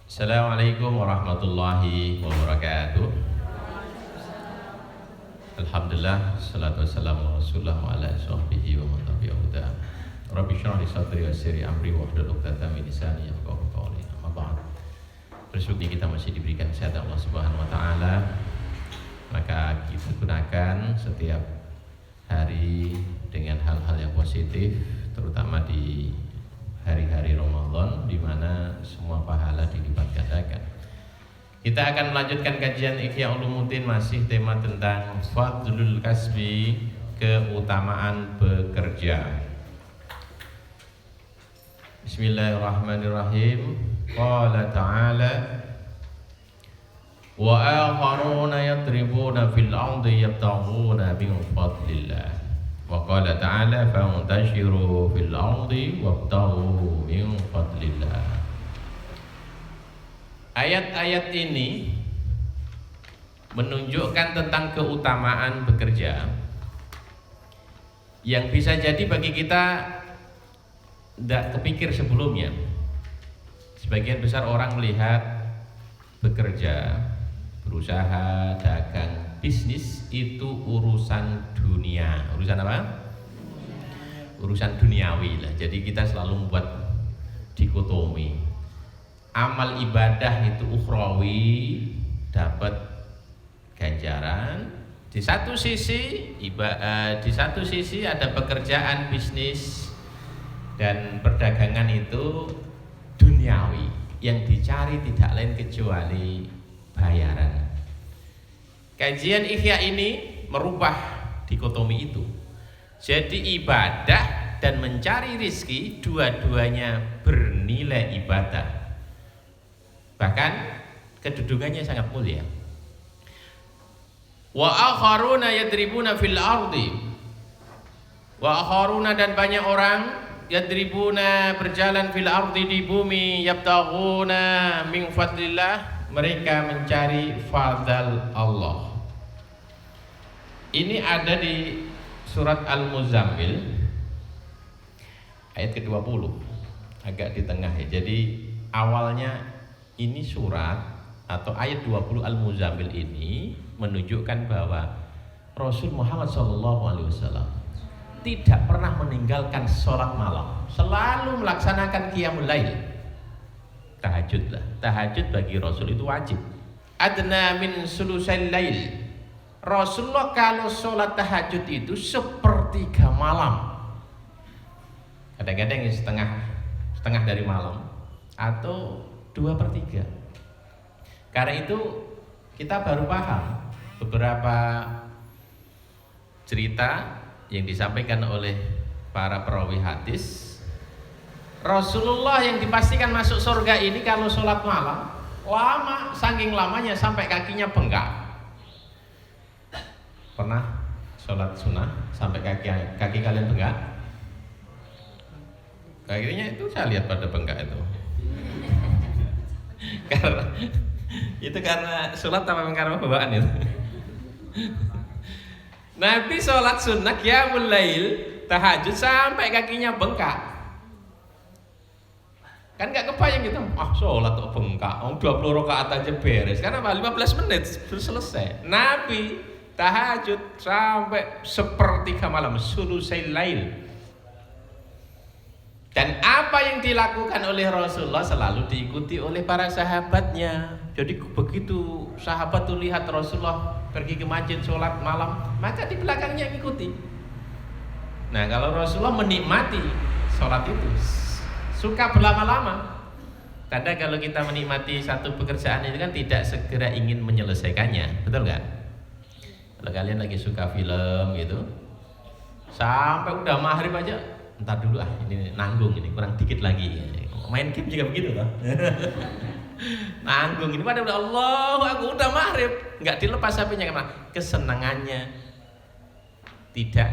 Assalamualaikum warahmatullahi wabarakatuh. Alhamdulillah, salatu wassalamu ala rasulillah wa ala sahbihi wa man tabi'ahu huda. Rabbi shrah li sadri wa yassir li amri wahlul 'uqdatam min lisani yafqahu qawli. Amma ba'd. Bersyukur kita masih diberikan kesehatan Allah Subhanahu wa taala. Maka kita gunakan setiap hari dengan hal-hal yang positif, terutama di hari-hari Ramadan di mana semua pahala dilipat gandakan. Kita akan melanjutkan kajian Ihya Ulumuddin, masih tema tentang fadlul kasbi, keutamaan bekerja. Bismillahirrahmanirrahim. Qala ta'ala wa akharuna yadribuna fil ardi yabtaghuna min fadlillah. Wa qala ta'ala fantashiru fil ardi wabtaghu min fadlillah. Ayat-ayat ini menunjukkan tentang keutamaan bekerja yang bisa jadi bagi kita tidak kepikir sebelumnya. Sebagian besar orang melihat bekerja, berusaha, dagang, bisnis itu urusan dunia. Urusan apa? Urusan duniawi lah. Jadi kita selalu membuat dikotomi. Amal ibadah itu ukhrawi, dapat ganjaran. Di satu sisi ada pekerjaan bisnis dan perdagangan itu duniawi, yang dicari tidak lain kecuali bayaran. Kajian Ihya ini merubah dikotomi itu. Jadi ibadah dan mencari rizki dua-duanya bernilai ibadah. Bahkan kedudukannya sangat mulia. Wa akharuna yadribuna fil ardi. Wa akharuna, dan banyak orang yadribuna, berjalan fil ardi, di bumi, yabtaghuna min fadlillah, mereka mencari fadl Allah. Ini ada di surat Al-Muzammil ayat ke-20, agak di tengah ya. Jadi awalnya ini surat atau ayat 20 Al-Muzammil ini menunjukkan bahwa Rasul Muhammad SAW tidak pernah meninggalkan sholat malam, selalu melaksanakan qiyamul lail. Tahajud lah. Tahajud bagi Rasul itu wajib. Adna min sulusail lail. Rasulullah kalau sholat tahajud itu sepertiga malam. Kadang-kadang setengah dari malam atau 2/3. Karena itu kita baru paham beberapa cerita yang disampaikan oleh para perawi hadis. Rasulullah yang dipastikan masuk surga ini kalau sholat malam lama, saking lamanya sampai kakinya bengkak. Pernah sholat sunnah sampai kaki kalian bengkak? Kakinya itu saya lihat pada bengkak itu. Karena sholat tanpa karena bawaan itu. Nabi sholat sunnah qiyamul lail, tahajud sampai kakinya bengkak. Kan gak kebayang gitu, sholat kok bengkak, 20 rakaat aja beres, karena 15 menit selesai. Nabi tahajud sampai sepertiga malam, sulusail lail. Dan apa yang dilakukan oleh Rasulullah selalu diikuti oleh para sahabatnya. Jadi begitu sahabat tuh lihat Rasulullah pergi ke masjid sholat malam, maka di belakangnya ikuti. Nah, kalau Rasulullah menikmati sholat itu, suka berlama-lama. Kadang kalau kita menikmati satu pekerjaan itu kan tidak segera ingin menyelesaikannya, betul nggak? Kalau kalian lagi suka film gitu, sampai udah maghrib aja, entar dulu ini nanggung, ini kurang dikit lagi. Main game juga begitu loh. Nanggung ini pada udah aku udah maghrib, nggak dilepas HP-nya karena kesenangannya tidak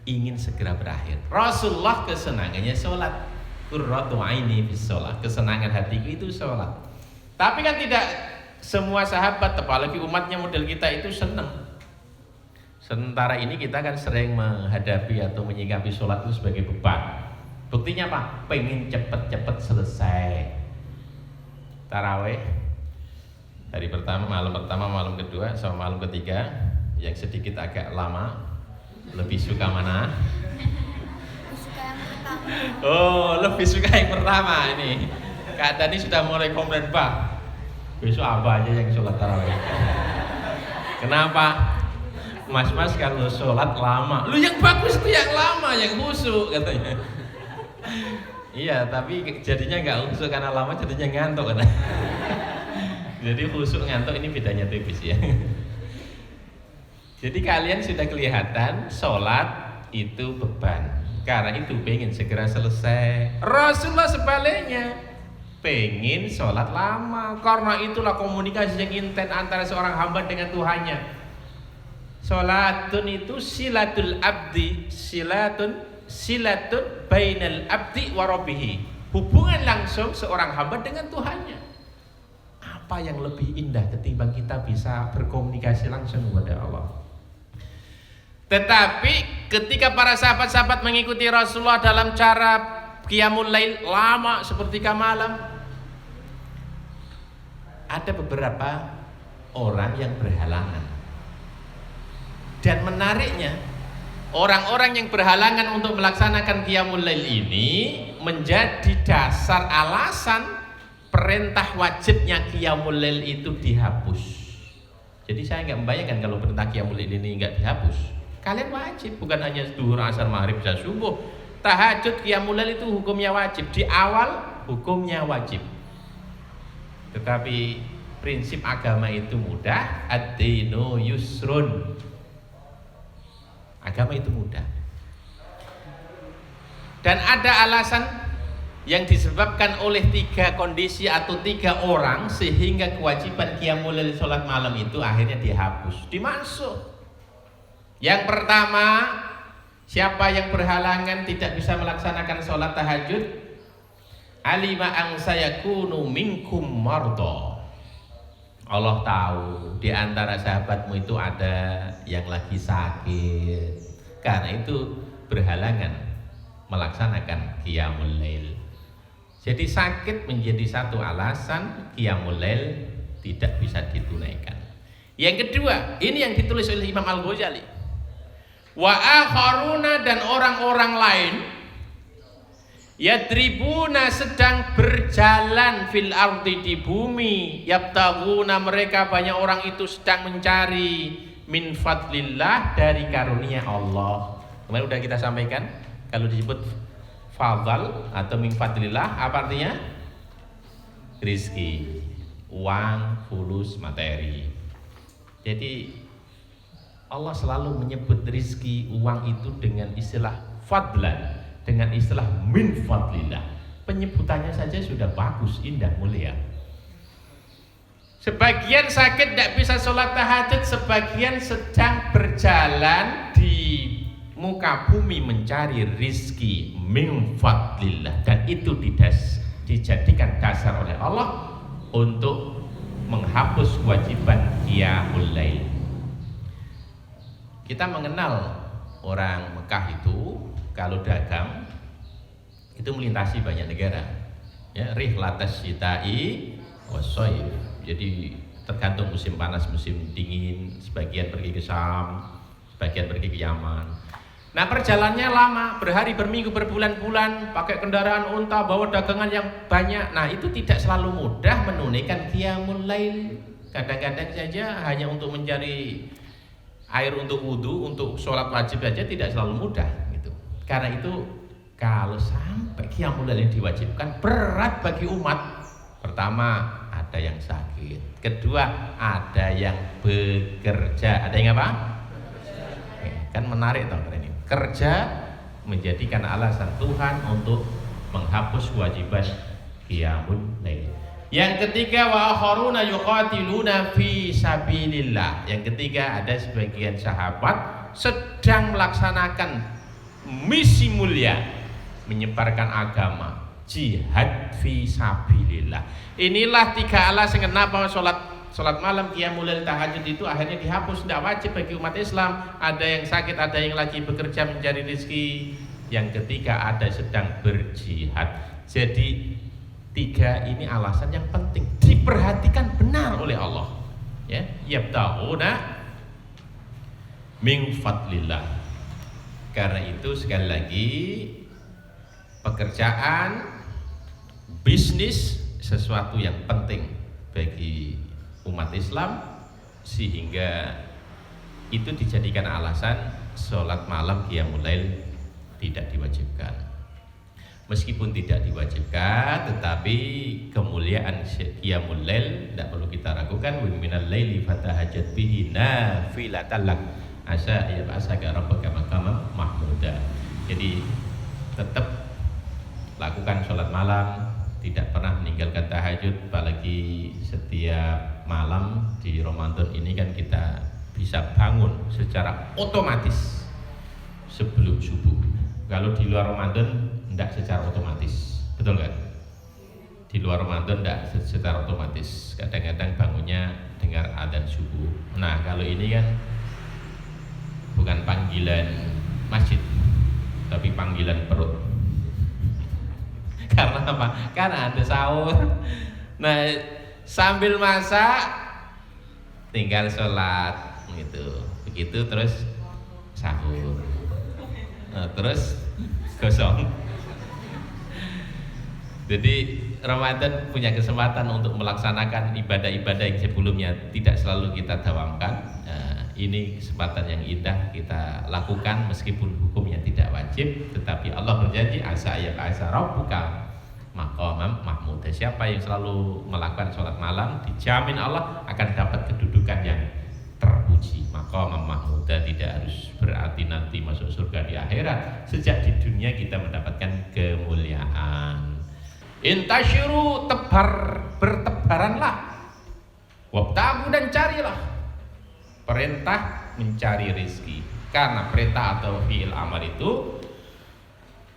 ingin segera berakhir. Rasulullah kesenangannya sholat. Qurratu aini bis sholat, kesenangan hatiku itu sholat. Tapi kan tidak semua sahabat, apalagi umatnya model kita itu senang. Sementara ini kita kan sering menghadapi atau menyikapi sholat itu sebagai beban. Buktinya apa? Pengen cepet-cepet selesai. tarawih hari pertama, malam kedua, sama malam ketiga, yang sedikit agak lama, lebih suka mana? Suka yang pertama. Oh, lebih suka yang pertama ini. Kak Dani sudah mulai komplain, Pak. Besok apa aja yang sholat tarawih? Kenapa? Mas kalau sholat lama, lu yang bagus tuh yang lama, yang khusyuk katanya. Iya, tapi jadinya nggak khusyuk karena lama, jadinya ngantuk kan. Jadi khusyuk ngantuk ini bedanya tipis ya. Jadi kalian sudah kelihatan sholat itu beban. Karena itu pengen segera selesai. Rasulullah sebaliknya pengen sholat lama. Karena itulah komunikasi yang intens antara seorang hamba dengan Tuhannya. Sholatun itu silatul abdi, silatun bainal abdi wa rabbihi. Hubungan langsung seorang hamba dengan Tuhannya. Apa yang lebih indah ketimbang kita bisa berkomunikasi langsung kepada Allah? Tetapi ketika para sahabat-sahabat mengikuti Rasulullah dalam cara qiyamul lail lama sepertiga malam, ada beberapa orang yang berhalangan. Dan menariknya, orang-orang yang berhalangan untuk melaksanakan qiyamul lail ini menjadi dasar alasan perintah wajibnya qiyamul lail itu dihapus. Jadi saya nggak membayangkan kalau perintah qiyamul lail ini nggak dihapus. Kalian wajib, bukan hanya zuhur, asar, maghrib, dan subuh. Tahajud, qiyamul lail itu hukumnya wajib. Di awal hukumnya wajib. Tetapi prinsip agama itu mudah. Ad-dinu yusrun. Agama itu mudah. Dan ada alasan yang disebabkan oleh 3 kondisi atau 3 orang sehingga kewajiban qiyamul lail salat malam itu akhirnya dihapus, dimansuh. Yang pertama, siapa yang berhalangan tidak bisa melaksanakan sholat tahajud, alima ang sayakunu minkum mardo. Allah tahu di antara sahabatmu itu ada yang lagi sakit, karena itu berhalangan melaksanakan qiyamul lail. Jadi sakit menjadi satu alasan qiyamul lail tidak bisa ditunaikan. Yang kedua, ini yang ditulis oleh Imam Al-Ghazali. Wa akharuna, dan orang-orang lain yadribuna, sedang berjalan fil ardi, di bumi, yabtaguna, mereka banyak orang itu sedang mencari min fadlillah, dari karunia Allah. Kemarin udah kita sampaikan, kalau disebut fadl atau min fadlillah apa artinya? Rizki, uang, fulus, materi. Jadi Allah selalu menyebut rizki, uang itu dengan istilah fadlan, dengan istilah min fadlillah. Penyebutannya saja sudah bagus, indah, mulia. Sebagian sakit tidak bisa sholat tahajud, sebagian sedang berjalan di muka bumi mencari rizki min fadlillah, dan itu dijadikan dasar oleh Allah untuk menghapus kewajiban qiyamul lail. Kita mengenal orang Mekah itu kalau dagang itu melintasi banyak negara, ya, rihlatas syita'i washaif. Jadi tergantung musim panas, musim dingin, sebagian pergi ke Syam, sebagian pergi ke Yaman. Nah, perjalanannya lama, berhari, berminggu, berbulan-bulan, pakai kendaraan unta, bawa dagangan yang banyak. Nah, itu tidak selalu mudah menunaikan qiyamul lail. Kadang-kadang saja hanya untuk mencari air untuk wudhu, untuk sholat wajib saja tidak selalu mudah gitu. Karena itu kalau sampai qiyamul lail diwajibkan, berat bagi umat. Pertama, ada yang sakit. Kedua, ada yang bekerja. Ada yang apa? Kan menarik toh ini. Kerja menjadikan alasan Tuhan untuk menghapus kewajiban qiyamul lail. Yang ketiga, wa akharuna yuqatiluna fi sabilillah. Yang ketiga, ada sebagian sahabat sedang melaksanakan misi mulia, menyebarkan agama, jihad fi sabilillah. Inilah 3 alasan kenapa sholat malam, qiyamul lail, tahajud itu akhirnya dihapus, tidak wajib bagi umat Islam. Ada yang sakit, ada yang lagi bekerja mencari rezeki. Yang ketiga, ada sedang berjihad. Jadi Tiga ini alasan yang penting diperhatikan benar oleh Allah. Ya, yabtaguna min fadlillah. Karena itu sekali lagi pekerjaan, bisnis sesuatu yang penting bagi umat Islam, sehingga itu dijadikan alasan sholat malam qiyamul lail tidak diwajibkan. Meskipun tidak diwajibkan, tetapi kemuliaan qiyamul lail tidak perlu kita ragukan. Wa minal laili fatahajjat bihi nafilatan lak asa yab'asaka rabbuka maqaman mahmuda. Jadi tetap lakukan sholat malam, tidak pernah meninggalkan tahajud, apalagi setiap malam di Ramadan ini kan kita bisa bangun secara otomatis sebelum subuh. Kalau di luar Ramadan tidak secara otomatis, betul nggak? Di luar Ramadan tidak secara otomatis, kadang-kadang bangunnya dengar adzan subuh. Nah kalau ini kan bukan panggilan masjid, tapi panggilan perut. Karena apa? Karena ada sahur. Nah sambil masak tinggal sholat gitu, begitu terus sahur, nah, terus gosong. Jadi Ramadan punya kesempatan untuk melaksanakan ibadah-ibadah yang sebelumnya tidak selalu kita dawamkan. Nah, ini kesempatan yang indah kita lakukan meskipun hukumnya tidak wajib, tetapi Allah berjanji asa rabbuka maqaman mahmuda. Siapa yang selalu melakukan sholat malam dijamin Allah akan dapat kedudukan yang terpuji. Maqaman mahmuda tidak harus berarti nanti masuk surga di akhirat. Sejak di dunia kita mendapatkan kemuliaan. Intasyiru, bertebaranlah. Wabtagu, dan carilah. Perintah mencari rezeki. Karena perintah atau fi'il amar itu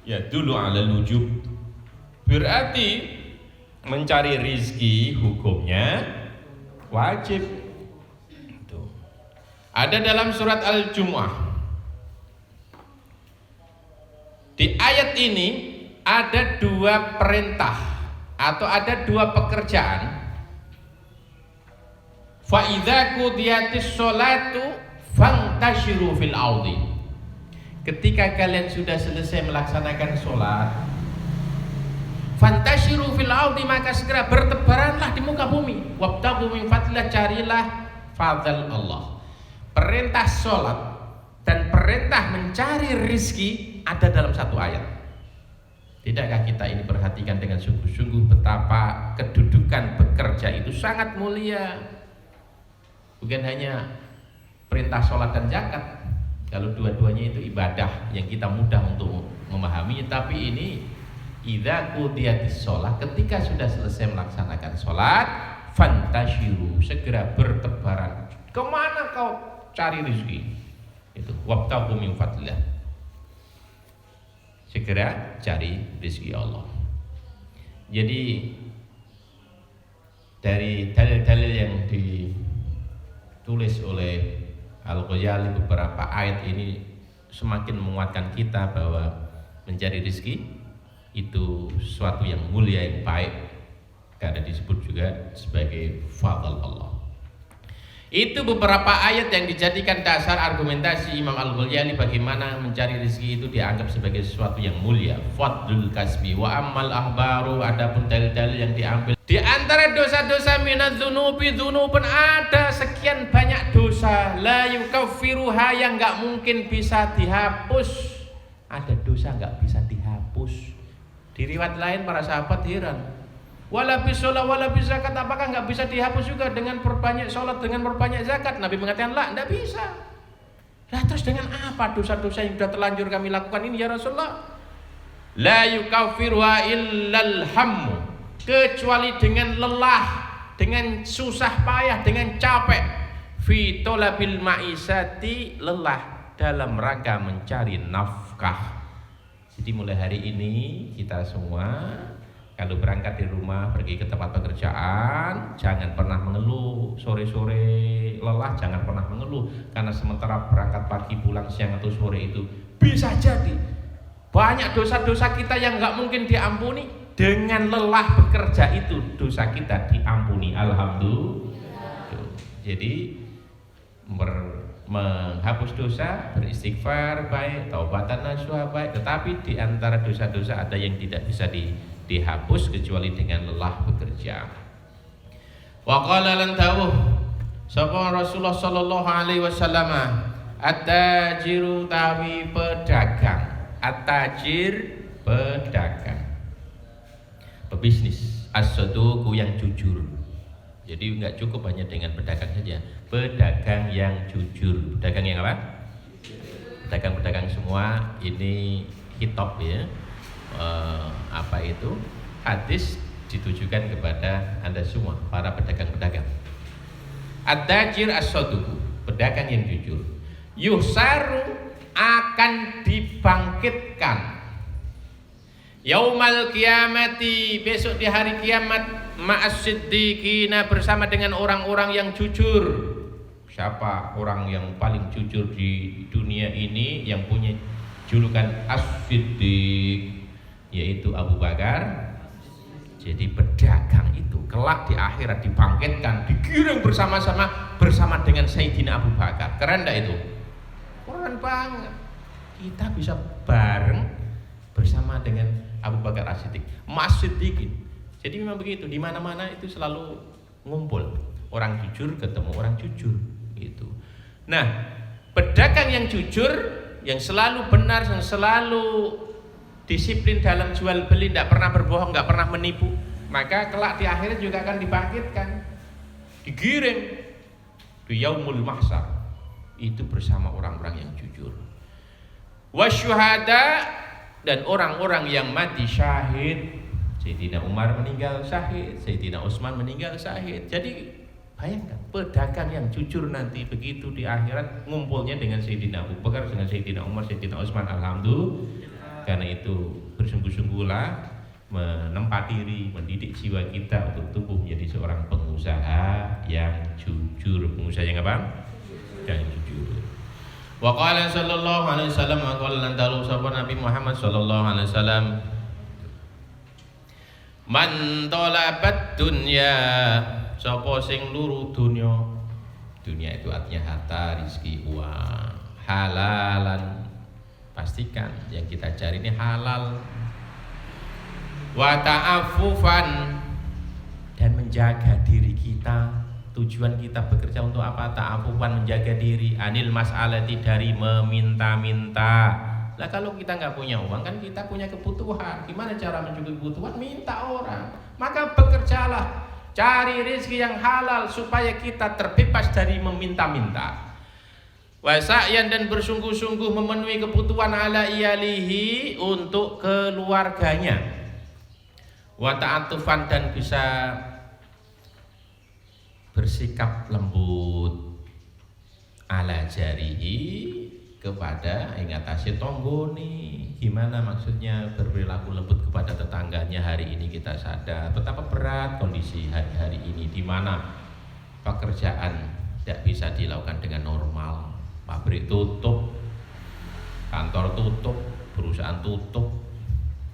ya dulu ala wujub. Berarti mencari rizki hukumnya wajib. Tuh. Ada dalam surat Al-Jumu'ah. Di ayat ini ada dua perintah atau ada dua pekerjaan. Fa idza qudiyatis sholatu fantashiru fil ardi. Ketika kalian sudah selesai melaksanakan sholat, fantashiru fil ardi, maka segera bertebaranlah di muka bumi. Wabtaghu min fadlillah, carilah fadl Allah. Perintah sholat dan perintah mencari rizki ada dalam satu ayat. Tidakkah kita ini perhatikan dengan sungguh-sungguh betapa kedudukan bekerja itu sangat mulia. Bukan hanya perintah sholat dan zakat, kalau dua-duanya itu ibadah yang kita mudah untuk memahaminya, tapi ini idza qudiyatis shalah, ketika sudah selesai melaksanakan sholat, fantashiru, segera bertebaran. Kemana kau cari rezeki? Itu wabtaghu min fadlillah, segera cari rezeki Allah. Jadi dari dalil-dalil yang ditulis oleh Al-Ghazali, beberapa ayat ini semakin menguatkan kita bahwa mencari rezeki itu sesuatu yang mulia, yang baik, karena disebut juga sebagai fadl Allah. Itu beberapa ayat yang dijadikan dasar argumentasi Imam Al-Ghazali bagaimana mencari rezeki itu dianggap sebagai sesuatu yang mulia. Fadlul kasbi wa ammal ahbaru, adapun dalil-dalil yang diambil di antara dosa-dosa minadz dzunubi, dzunubun, ada sekian banyak dosa la yukaffiruha, yang enggak mungkin bisa dihapus. Ada dosa enggak bisa dihapus. Di riwayat lain para sahabat heran, wala bisola wala bizakat, apakah enggak bisa dihapus juga dengan perbanyak sholat, dengan perbanyak zakat? Nabi mengatakan lah, enggak bisa. Lah terus dengan apa dosa-dosa yang sudah terlanjur kami lakukan ini ya Rasulullah? La yukaffiruha illal hammu, kecuali dengan lelah, dengan susah payah, dengan capek. Fi talabil ma'isati, lelah dalam rangka mencari nafkah. Jadi mulai hari ini kita semua kalau berangkat di rumah pergi ke tempat pekerjaan, jangan pernah mengeluh. Sore-sore lelah, jangan pernah mengeluh, karena sementara berangkat pagi pulang siang atau sore itu bisa jadi banyak dosa-dosa kita yang nggak mungkin diampuni. Dengan lelah bekerja itu dosa kita diampuni, alhamdulillah. Jadi menghapus dosa, beristighfar baik, taubatan nasuha baik, tetapi di antara dosa-dosa ada yang tidak bisa dihapus kecuali dengan lelah bekerja. Wa qala lan dawuh sapa Rasulullah sallallahu alaihi wasallam, at-tajiru tawi pedagang, at-tajir pedagang, pebisnis, as-saduqu yang jujur. Jadi enggak cukup hanya dengan pedagang saja, pedagang yang jujur. Pedagang yang apa? Pedagang-pedagang semua ini hitop ya. Apa itu? Hadis ditujukan kepada Anda semua, para pedagang-pedagang. At-tajir as-saduqu, pedagang yang jujur. Yuhsaru, akan dibangkitkan yaumal kiamati, besok di hari kiamat, ma'as siddiqina, bersama dengan orang-orang yang jujur. Siapa orang yang paling jujur di dunia ini yang punya julukan as-siddiq? Yaitu Abu Bakar. Jadi pedagang itu kelak di akhirat dibangkitkan, digiring bersama-sama bersama dengan Sayyidina Abu Bakar. Keren enggak itu? Keren banget. Kita bisa bareng bersama dengan Abu Bakar As-Siddiq, Mas-Siddiqin. Jadi memang begitu, di mana-mana itu selalu ngumpul orang jujur ketemu orang jujur gitu. Nah, pedagang yang jujur, yang selalu benar, yang selalu disiplin dalam jual beli, tidak pernah berbohong, tidak pernah menipu, maka kelak di akhirat juga akan dibangkitkan, digiring di yaumul mahsyar, itu bersama orang-orang yang jujur. Wasyuhada, dan orang-orang yang mati syahid. Sayyidina Umar meninggal syahid, Sayyidina Utsman meninggal syahid. Jadi bayangkan pedagang yang jujur nanti begitu di akhirat ngumpulnya dengan Sayyidina Abu Bakar, dengan Sayyidina Umar, Sayyidina Utsman, alhamdulillah. Karena itu bersungguh-sungguhlah menempa diri, mendidik jiwa kita untuk tumbuh menjadi seorang pengusaha yang jujur. Pengusaha yang apa? Yang jujur. Wa qala sallallahu alaihi wasallam, wa qala lantalu sapa Nabi Muhammad sallallahu alaihi wasallam, man talabat dunya, sapa sing luru dunya. Dunia itu artinya harta, rezeki, uang, halalan. Pastikan yang kita cari ini halal. Wa ta'affufan, dan menjaga diri kita. Tujuan kita bekerja untuk apa? Ta'affufan, menjaga diri, anil mas'alati, dari meminta-minta. Lah kalau kita nggak punya uang, kan kita punya kebutuhan. Gimana cara mencukupi kebutuhan? Minta orang. Maka bekerjalah, cari rezeki yang halal supaya kita terbebas dari meminta-minta. Wasa'yan, dan bersungguh-sungguh memenuhi kebutuhan ala iyalihi, untuk keluarganya. Wa ta'atufan, dan bisa bersikap lembut ala jarihi, kepada ingatasi tonggoni. Gimana maksudnya berperilaku lembut kepada tetangganya? Hari ini kita sadar betapa berat kondisi hari-hari ini, di mana pekerjaan tidak bisa dilakukan dengan normal. Pabrik tutup, kantor tutup, perusahaan tutup,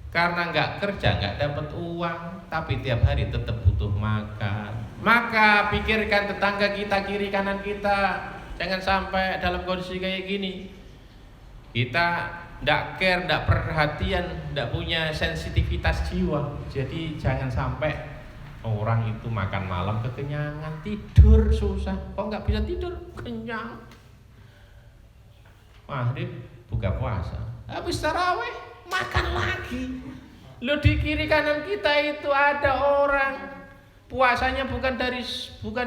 karena nggak kerja, nggak dapat uang, tapi tiap hari tetap butuh makan. Maka pikirkan tetangga kita, kiri kanan kita, jangan sampai dalam kondisi kayak gini kita nggak care, nggak perhatian, nggak punya sensitivitas jiwa. Jadi jangan sampai orang itu makan malam kekenyangan, tidur susah. Kok nggak bisa tidur? Kenyang. Maghrib buka puasa, habis tarawih makan lagi. Lo di kiri kanan kita itu ada orang puasanya bukan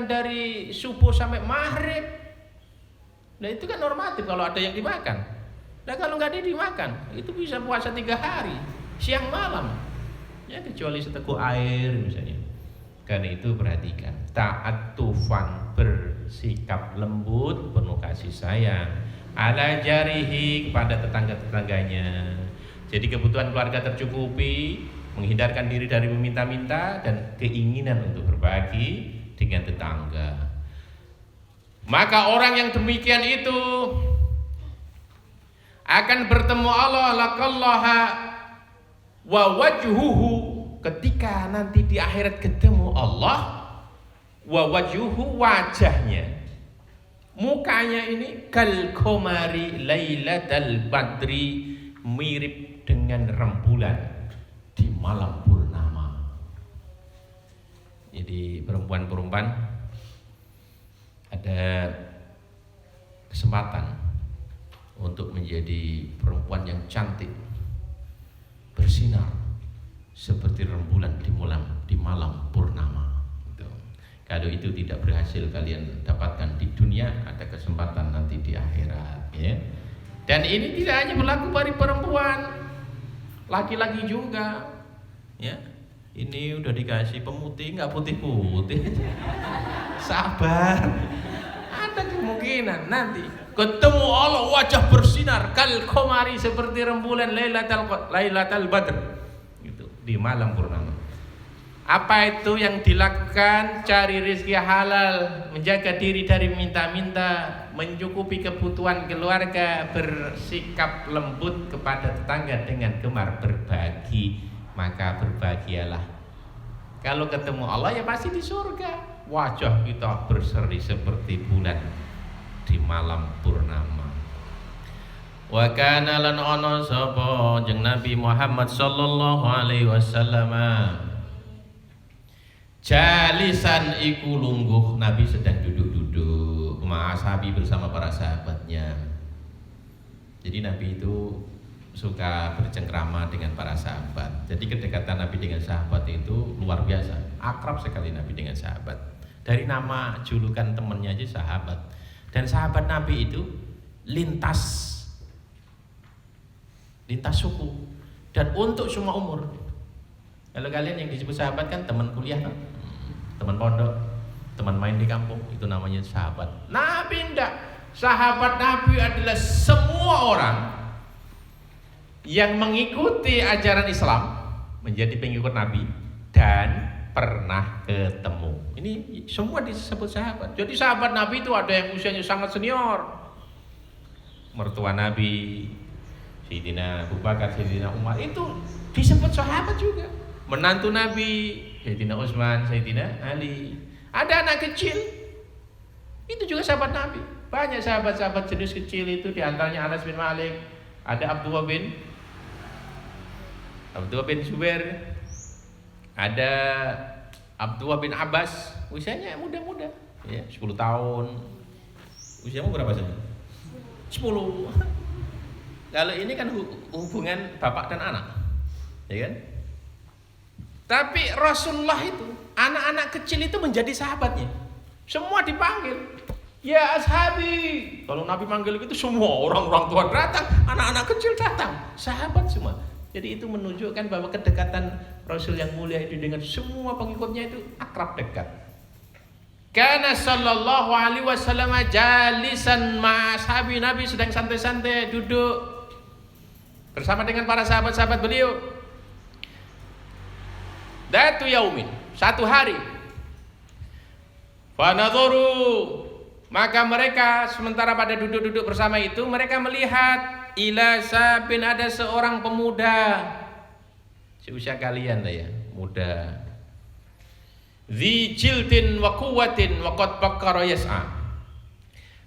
dari subuh sampai maghrib. Nah itu kan normatif kalau ada yang dimakan. Nah kalau nggak ada yang dimakan, itu bisa puasa 3 hari, siang malam. Ya kecuali seteguk air misalnya. Karena itu perhatikan, ta'atufan, bersikap lembut, penuh kasih sayang, ala jarihi, kepada tetangga-tetangganya. Jadi kebutuhan keluarga tercukupi, menghindarkan diri dari meminta-minta, dan keinginan untuk berbagi dengan tetangga. Maka orang yang demikian itu akan bertemu Allah, laqallaha wa wajhuhu, ketika nanti di akhirat ketemu Allah, wa wajuhu, wajahnya, mukanya ini kal qamari lailatal badri, mirip dengan rembulan di malam purnama. Jadi perempuan-perempuan ada kesempatan untuk menjadi perempuan yang cantik, bersinar seperti rembulan di malam purnama. Kalau itu tidak berhasil kalian dapatkan di dunia, ada kesempatan nanti di akhirat, ya. Dan ini tidak hanya berlaku bagi perempuan, laki-laki juga, ya. Ini udah dikasih pemutih, nggak putih-putih, sabar. Ada kemungkinan nanti ketemu Allah, wajah bersinar kal qamari, seperti rembulan lailatul badr, gitu, di malam purnama. Apa itu yang dilakukan? Cari rezeki halal, menjaga diri dari minta-minta, mencukupi kebutuhan keluarga, bersikap lembut kepada tetangga dengan gemar berbagi. Maka berbahagialah. Kalau ketemu Allah ya pasti di surga. Wajah kita berseri seperti bulan di malam purnama. Wa kana lan ana sapa jeung Nabi Muhammad sallallahu alaihi wasallam jalisan iku lungguh. Nabi sedang duduk-duduk ma'ashabi, bersama para sahabatnya. Jadi Nabi itu suka bercengkrama dengan para sahabat. Jadi kedekatan Nabi dengan sahabat itu luar biasa. Akrab sekali Nabi dengan sahabat. Dari nama julukan temannya aja sahabat. Dan sahabat Nabi itu lintas suku dan untuk semua umur. Kalau kalian yang disebut sahabat kan teman kuliah, kan? Teman pondok, teman main di kampung, itu namanya sahabat. Nabi enggak. Sahabat Nabi adalah semua orang yang mengikuti ajaran Islam, menjadi pengikut Nabi dan pernah ketemu. Ini semua disebut sahabat. Jadi sahabat Nabi itu ada yang usianya sangat senior, mertua Nabi, Sayyidina Abu Bakar, Sayyidina Umar, itu disebut sahabat juga. Menantu Nabi, Sayyidina Utsman, Sayyidina Ali. Ada anak kecil, itu juga sahabat Nabi. Banyak sahabat-sahabat jenis kecil itu, diantaranya Anas bin Malik, ada Abdullah bin Zubair, ada Abdullah bin Abbas, usianya muda-muda, ya, 10 tahun. Usiamu berapa sih? 10. Kalau ini kan hubungan bapak dan anak, ya kan? Tapi Rasulullah itu, anak-anak kecil itu menjadi sahabatnya. Semua dipanggil, ya ashabi. Kalau Nabi manggil gitu, semua orang-orang tua datang, anak-anak kecil datang, sahabat semua. Jadi itu menunjukkan bahwa kedekatan Rasul yang mulia itu dengan semua pengikutnya itu akrab dekat. Kana sallallahu alaihi wasallam jalisan ma'ashabi, Nabi sedang santai-santai duduk bersama dengan para sahabat-sahabat beliau. Datu yaumin, satu hari. Fanadhuru, maka mereka sementara pada duduk-duduk bersama itu, mereka melihat ila sabin, ada seorang pemuda seusia kalian lah ya, muda. Dzi jildin wa quwwatin wa qad bakkara yas'a.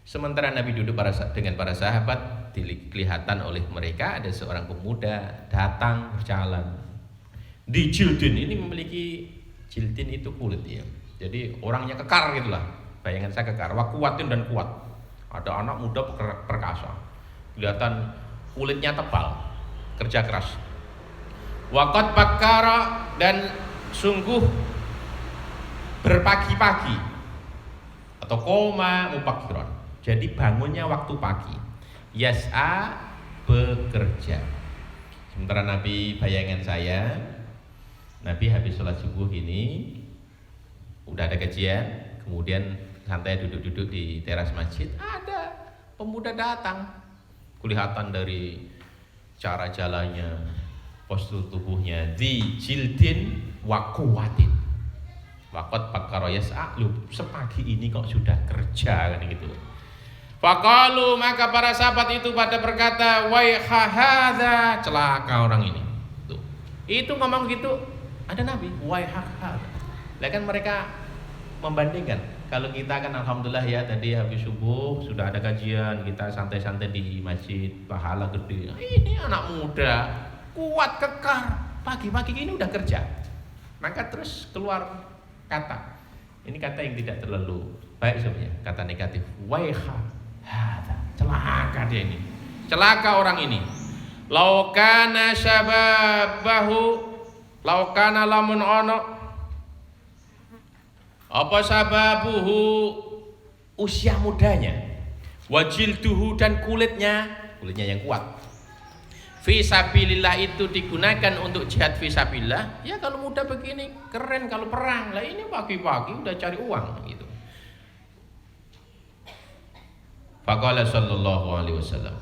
Sementara Nabi duduk dengan para sahabat, kelihatan oleh mereka ada seorang pemuda datang berjalan. Di jildin ini memiliki, jildin itu kulit ya. Jadi orangnya kekar gitulah. Bayangan saya kekar, wa quwwatin dan kuat. Ada anak muda perkasa. Kelihatan kulitnya tebal, kerja keras. Waqad bakkara, dan sungguh berpagi-pagi, atau koma mubakkiran. Jadi bangunnya waktu pagi. Yas'a, bekerja. Sementara Nabi, bayangan saya, Nabi habis sholat subuh ini udah ada kajian, kemudian santai duduk-duduk di teras masjid, ada pemuda datang. Kelihatan dari cara jalannya, postur tubuhnya, di jildin wa quwwatin. Waqad bakkara yas'a, sepagi ini kok sudah kerja kan gitu. Faqalu, maka para sahabat itu pada berkata, waiha hadza, celaka orang ini. Tuh. Itu ngomong gitu Ada nabi, waihak hadza. Lah kan mereka membandingkan. Kalau kita kan alhamdulillah ya tadi habis subuh sudah ada kajian, kita santai-santai di masjid, pahala gede. Ini anak muda, kuat kekar, pagi-pagi ini udah kerja. Maka terus keluar kata. Ini kata yang tidak terlalu baik sebenarnya, kata negatif. Waiha hadza. Celaka dia ini. Celaka orang ini. Lau kana syababahu, lau kana lamun ono apa sababuhu, usia mudanya, wajilduhu dan kulitnya yang kuat. Fisabilillah itu digunakan untuk jihad fisabilillah. Ya kalau muda begini keren kalau perang. Lah ini pagi-pagi udah cari uang gitu. Faqala sallallahu alaihi wasallam.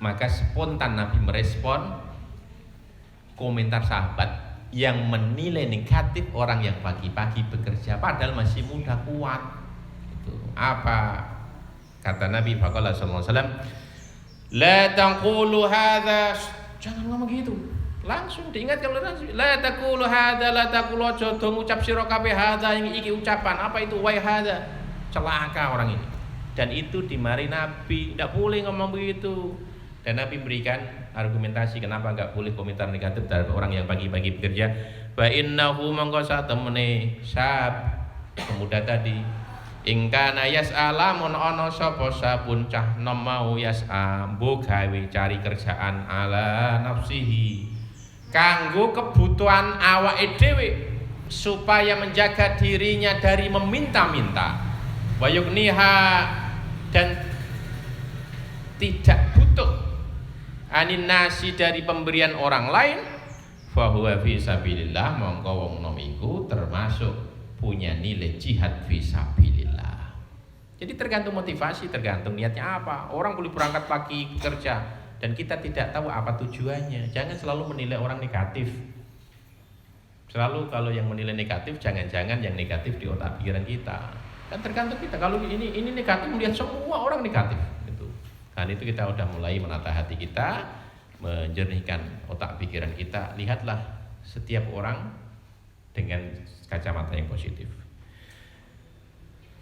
Maka spontan Nabi merespon komentar sahabat yang menilai negatif orang yang pagi-pagi bekerja padahal masih muda kuat. Itu apa kata Nabi faqala sallallahu alaihi wasallam? La taqulu hadza, jangan ngomong gitu. Langsung diingatkan oleh Nabi. La taqulu hadza, la taqulu aja do ngucap sira kabeh hadza iki ucapan. Apa itu wai hadza? Celaka orang ini. Dan itu dimari Nabi, tidak boleh ngomong begitu. Dan Nabi berikan argumentasi kenapa enggak boleh komentar negatif terhadap orang yang pagi-pagi bekerja. Fa innahu mangko satemene syab pemuda tadi ingkana yas'a lamun ana sapa sabun cah nom mau yas'a mbok gawe cari kerjaan ala nafsihi kanggo kebutuhan awake dhewe supaya menjaga dirinya dari meminta-minta wayukniha dan tidak butuh anin nasi dari pemberian orang lain fahuwa fi sabilillah mongko wong nom iku termasuk punya nilai jihad fi sabilillah. Jadi tergantung motivasi, tergantung niatnya apa. Orang boleh berangkat pagi kerja dan kita tidak tahu apa tujuannya. Jangan selalu menilai orang negatif. Selalu kalau yang menilai negatif, jangan-jangan yang negatif di otak pikiran kita. Kan tergantung kita. Kalau ini negatif, melihat semua orang negatif. Gitu. Karena itu kita udah mulai menata hati kita, menjernihkan otak pikiran kita. Lihatlah setiap orang dengan kacamata yang positif.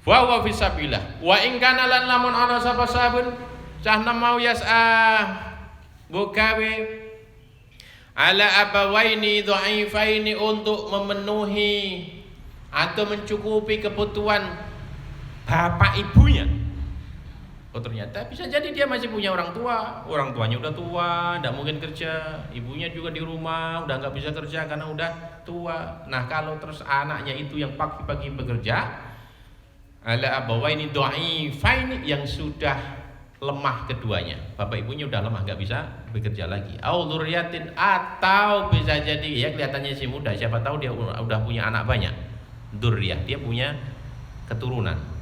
Wa huwa fisabilillah. Wa in kana lan lamun ana sapa sabun cah mau yas'a bukawe ala abawaini dhaifaini untuk memenuhi atau mencukupi kebutuhan bapak ibunya. Oh ternyata bisa jadi dia masih punya orang tua, orang tuanya udah tua, tidak mungkin kerja, ibunya juga di rumah, udah nggak bisa kerja karena udah tua. Nah kalau terus anaknya itu yang pagi-pagi bekerja, ala abawaini dhaifaini yang sudah lemah keduanya, bapak ibunya udah lemah nggak bisa bekerja lagi. Au dzurriyatin atau bisa jadi ya kelihatannya si muda, siapa tahu dia udah punya anak banyak, dzurriyah dia punya keturunan.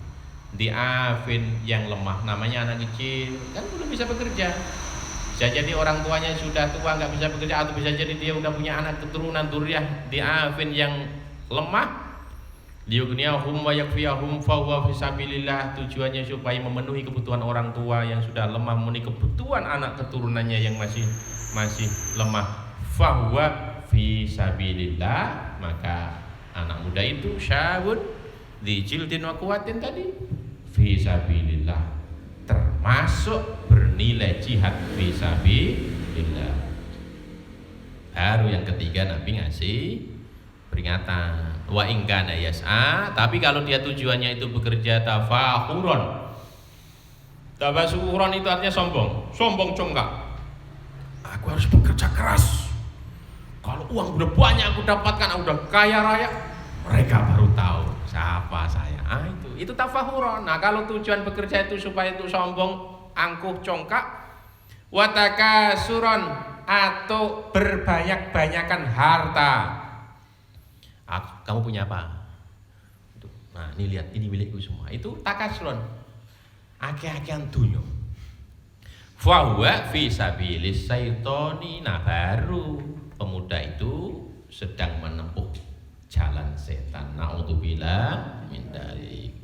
Diafin yang lemah namanya anak kecil kan belum bisa bekerja. Bisa jadi orang tuanya sudah tua nggak bisa bekerja atau bisa jadi dia udah punya anak keturunan dzurriyah diafin yang lemah. Liyughniyahum wa yakfiyahum fa huwa fisabilillah, tujuannya supaya memenuhi kebutuhan orang tua yang sudah lemah, memenuhi kebutuhan anak keturunannya yang masih lemah. Fa huwa fisabilillah, maka anak muda itu syabun di jildin wa quwatin tadi fisabilillah termasuk bernilai jihad fisabilillah. Baru yang ketiga Nabi ngasih peringatan. Wa in kana yas'a, tapi kalau dia tujuannya itu bekerja tafakhuron. Tafakhuron itu artinya sombong congkak. Aku harus bekerja keras. Kalau uang udah banyak aku dapatkan, aku udah kaya raya, mereka baru tahu siapa saya. Itu tafakhuron. Nah, kalau tujuan bekerja itu supaya itu sombong, angkuh, congkak, wa takasuron atau berbanyak-banyakan harta. Kamu punya apa? Nah ini lihat, ini milikku semua. Itu takasron, akeh-akehan dunya. Fahuwa fi sabilis syaitoni. Nah baru pemuda itu sedang menempuh jalan setan. Na'udzubillah min dzalik.